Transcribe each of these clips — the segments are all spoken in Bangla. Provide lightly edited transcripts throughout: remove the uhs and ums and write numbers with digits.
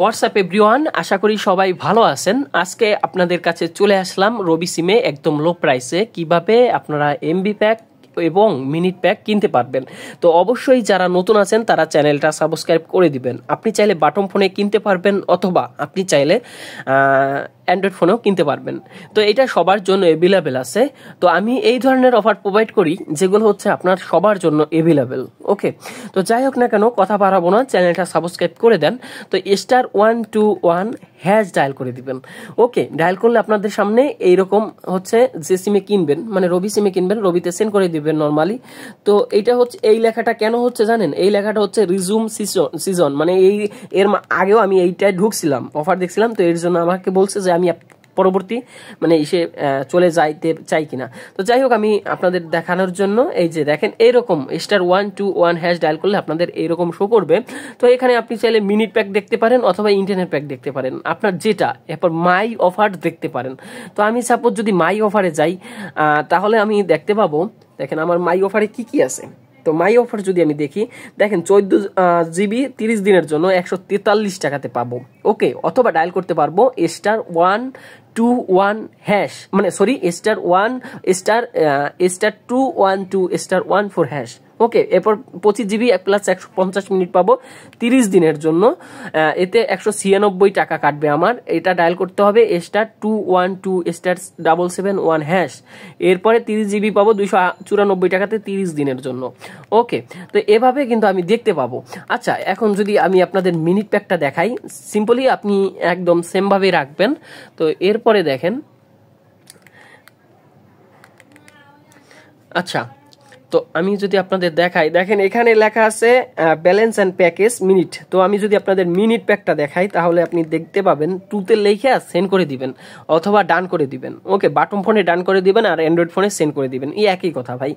হোয়াটসঅ্যাপ এভরিওয়ান, আশা করি সবাই ভালো আছেন। আজকে আপনাদের কাছে চলে আসলাম রবি সিমে একদম লো প্রাইসে কিভাবে আপনারা এমবি প্যাক এবং মিনিট প্যাক কিনতে পারবেন। তো অবশ্যই যারা নতুন আছেন তারা চ্যানেলটা সাবস্ক্রাইব করে দিবেন। আপনি চাইলে বাটন ফোনে কিনতে পারবেন অথবা আপনি চাইলে অ্যান্ড্রয়েড ফোনেও কিনতে পারবেন। তো এটা সবার জন্য অ্যাভেলেবেল আছে। তো আমি এই ধরনের অফার প্রোভাইড করি যেগুলো হচ্ছে আপনার সবার জন্য অ্যাভেলেবেল। ওকে, তো যাই হোক না কেন, কথা বাড়াবো না, চ্যানেলটা সাবস্ক্রাইব করে দেন। তো *121# ডায়াল করে দিবেন। ওকে, ডায়াল করলে আপনাদের সামনে এইরকম হচ্ছে যে সিমে কিনবেন, মানে রবি সিমে কিনবেন, রবিতে সেন্ড করে দিবেন নর্মালি। তো এইটা হচ্ছে, এই লেখাটা কেন হচ্ছে জানেন? এই লেখাটা হচ্ছে রিজুম সিজন, মানে এর আগেও আমি এইটায় ঢুকছিলাম, অফার দেখছিলাম, তো এর জন্য আমাকে বলছে যে আমি পরবর্তী মানে এসে চলে যাইতে চাই কিনা। তো যাই হোক, আমি আপনাদের দেখানোর জন্য এই যে দেখেন এইরকম *121# ডায়াল করলে আপনাদের এইরকম শো করবে। তো এখানে আপনি চাইলে মিনিট প্যাক দেখতে পারেন অথবা ইন্টারনেট প্যাক দেখতে পারেন, আপনার যেটা। এরপর মাই অফার দেখতে পারেন। তো আমি সাপোজ যদি মাই অফারে যাই, তাহলে আমি দেখতে পাবো, দেখেন আমার মাই অফারে কি কি আছে। তো মাই অফার যদি আমি দেখি, দেখেন 14 GB 30 দিনের জন্য 143 টাকাতে পাবো। ওকে, অথবা ডায়াল করতে পারবো *121#, মানে সরি *212*14#। ওকে, এরপর 25 GB প্লাস 150 মিনিট পাবো 30 দিনের জন্য। এতে 196 টাকা কাটবে আমার। এটা ডায়াল করতে হবে *212*771#। এরপরে 30 GB পাবো 294 টাকাতে 30 দিনের জন্য। ওকে, তো এভাবে কিন্তু আমি দেখতে পাবো। আচ্ছা, এখন যদি আমি আপনাদের মিনিট প্যাকটা দেখাই, সিম্পলি আপনি একদম সেমভাবে রাখবেন। তো এরপরে দেখেন, আচ্ছা, তো আমি যদি আপনাদের দেখাই, দেখেন এখানে লেখা আছে ব্যালেন্স অ্যান্ড প্যাকেজ মিনিট। তো আমি যদি আপনাদের মিনিট প্যাকটা দেখাই, তাহলে আপনি দেখতে পাবেন 2তে লেখা সেন্ড করে দিবেন অথবা ডান করে দিবেন। ওকে, বাটন ফোনে ডান করে দিবেন আর অ্যান্ড্রয়েড ফোনে সেন্ড করে দিবেন, এই একই কথা ভাই।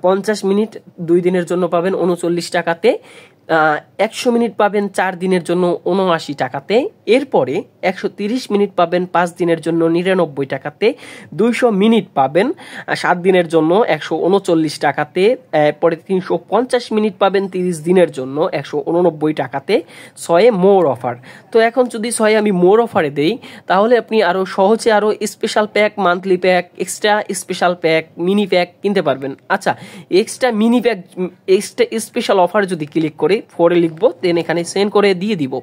50 মিনিট 2 দিনের জন্য পাবেন 39 টাকাতে। 100 মিনিট পাবেন 4 দিনের জন্য 79 টাকাতে। এরপরে 130 মিনিট পাবেন 5 দিনের জন্য 99 টাকাতে। 200 মিনিট পাবেন 7 দিনের জন্য 139 টাকাতে। এরপরে 350 মিনিট পাবেন 30 দিনের জন্য 189 টাকাতে। 6 মোর অফার। তো এখন যদি 6 আমি মোর অফারে দেই, তাহলে আপনি আরো সহজে আরো special pack, monthly pack, extra special pack, mini pack কিনতে পারবেন। আচ্ছা, extra mini pack, extra special offer যদি ক্লিক করি, 4 লিখবো, দেন এখানে সেন্ড করে দিয়ে দিব।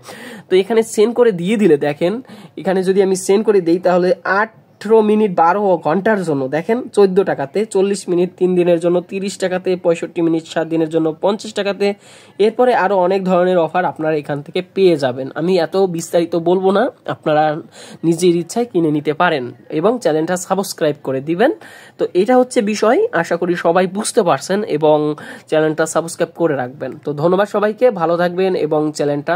তো এখানে সেন্ড করে দিয়ে দিলে দেখেন, এখানে যদি আমি সেন্ড করে দিই, তাহলে 18 মিনিট 12 ঘন্টার জন্য দেখেন 14 টাকাতে, 40 মিনিট 3 দিনের জন্য 30 টাকাতে, 65 মিনিট 7 দিনের জন্য 50 টাকাতে। এরপরে আরো অনেক ধরনের অফার আপনারা এখান থেকে পেয়ে যাবেন। আমি এত বিস্তারিত বলবো না, আপনারা নিজের ইচ্ছায় কিনে নিতে পারেন এবং চ্যানেলটা সাবস্ক্রাইব করে দিবেন। তো এটা হচ্ছে বিষয়, আশা করি সবাই বুঝতে পারছেন এবং চ্যানেলটা সাবস্ক্রাইব করে রাখবেন। তো ধন্যবাদ সবাইকে, ভালো থাকবেন এবং চ্যানেলটা